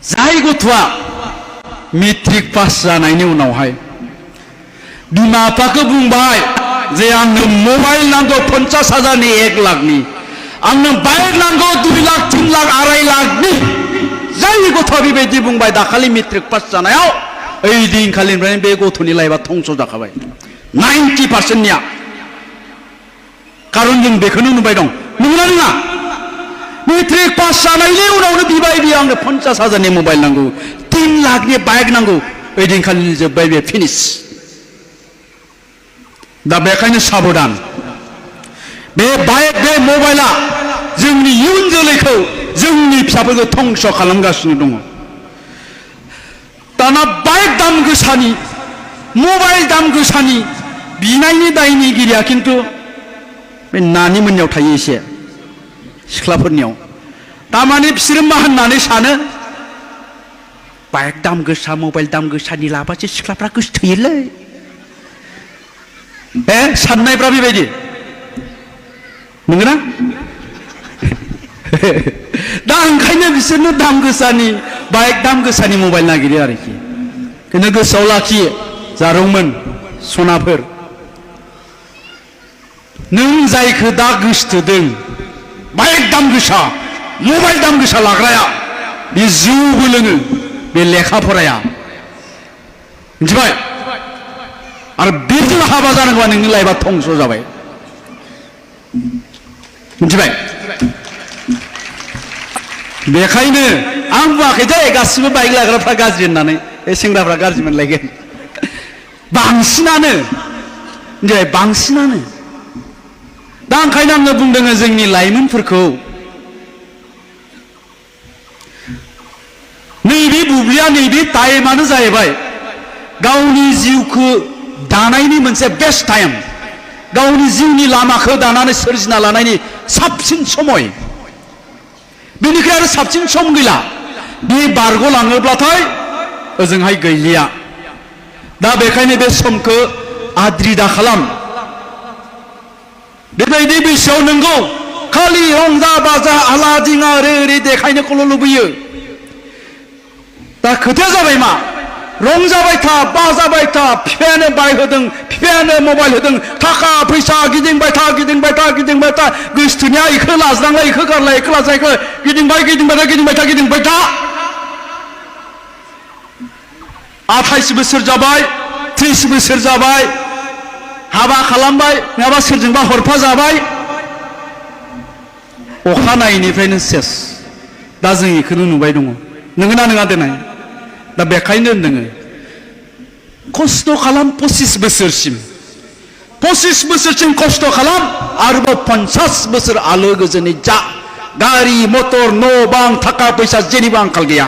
जाय गथ'आ matric pass जानायनि उनावहाय बिमा बिफाखौ बुंबाय जे आंनो मबाइल नांगौ 50,000नि 1 लाखनि आंनो बाइक नांगौ 2 लाख 3 लाख 2.5 लाखनि जाय गथ'आ बेबायदि बुंबाय दाखालि मेट्रिक पास जानायाव ओइ दिनखालिनिफ्रायनो बे गथ'नि लाइफआ धंस जाखाबाय 90%निया कारन जों बेखौनो नुबाय दं नंगौना नङा मेट्रिक पास जानायनि उनावनो बिबाय बियो आंनो 50,000नि मबाइल नांगौ 3 लाखनि बाइक नांगौ ओइ दिनखालिनि जोब्बाय बे फिनिश दा बेखायनो साबधान बे बाइक बे मबाइला जोंनि इयुन जोलैखौ जोंनि फिसाफोरखौ धंस खालामगासिनो दङ दाना बाइक दाम गोसानि मबाइल दाम गोसानि बिनायनि दायनिगिरिया खिन्थु बे नानि मोननियाव थायो एसे सिख्लाफोरनियाव तारमाने बिसोरो मा होननानै सानो बाइक दाम गोसा मबाइल दाम गोसानि लाबासो सिख्लाफ्रा गोसोथोयोलै साननायफ्रा बेबायदि नंगौना दा ओंखायनो बिसोरनो दाम गोसानि बाइक दाम गोसानि मबाइल नागिरो आरोखि खिन्थु गोसोआव लाखियो जारौमोन सनाफोर नों जायखौ दा गोसोथोदों बाइक दाम गोसा मबाइल दाम गोसा लाग्राया बे जौबो लोङो बे लेखा फराया मिथिबाय आरो बेजों हाबा जानांगौबा नोंनि लाइफआ धंस जाबाय मिथिबाय बेखायनो आं बुङाखै दे गासिबो बाइक लाग्राफ्रा गाज्रि होननानै बे सेंग्राफ्रा गाज्रि मोनलायगोन बांसिनानो मिथिबाय बांसिनानो दा ओंखायनो आङो बुंदों जोंनि लाइमोनफोरखौ नैबे बुब्लिया नैबे टाइमानो जाहैबाय गावनि जिउखौ दानायनि मोनसे बेस्ट टाइम गावनि जिउनि लामाखौ दानानै सोरजिना लानायनि साबसिन समय बेनिखाय आरो साबसिन सम गैला बे बारग'लाङोब्लाथाय ओजोंहाय गैलिया दा बेखायनो बे समखौ आद्रि दा खालाम बेबायदि बैसोआव नंगौ खालि रंजा बाजा आला दिङा ओरै देखायनोखौल' लुबैयो दा खोथाया जाबाय मा रंजाबाय था बाजाबाय था बिफायानो बाइक होदों बिफायानो मबाइल होदों थाखा फैसा गिदिंबाय था गोसोथोनाया इखौ लाज्रांलाय इखौ गारलाय इखौ लाज्रां इखौ गिदिंबाय था 28 बोसोर जाबाय 30 बोसोर जाबाय हाबा खालामबाय नङाबा सोरजोंबा हरफा जाबाय अखानायैनिफ्रायनो सेस दा जों इखौनो नुबाय दङ नोंगोना नङा देनाय दा बेखायनो नोङो खस्थ' खालाम 25 बोसोरसिम खस्थ' खालाम आरोबाव 50 बोसोर आलो गोजोनै जा गारि मटर न' बां थाखा फैसा जेनिबो आंखाल गैया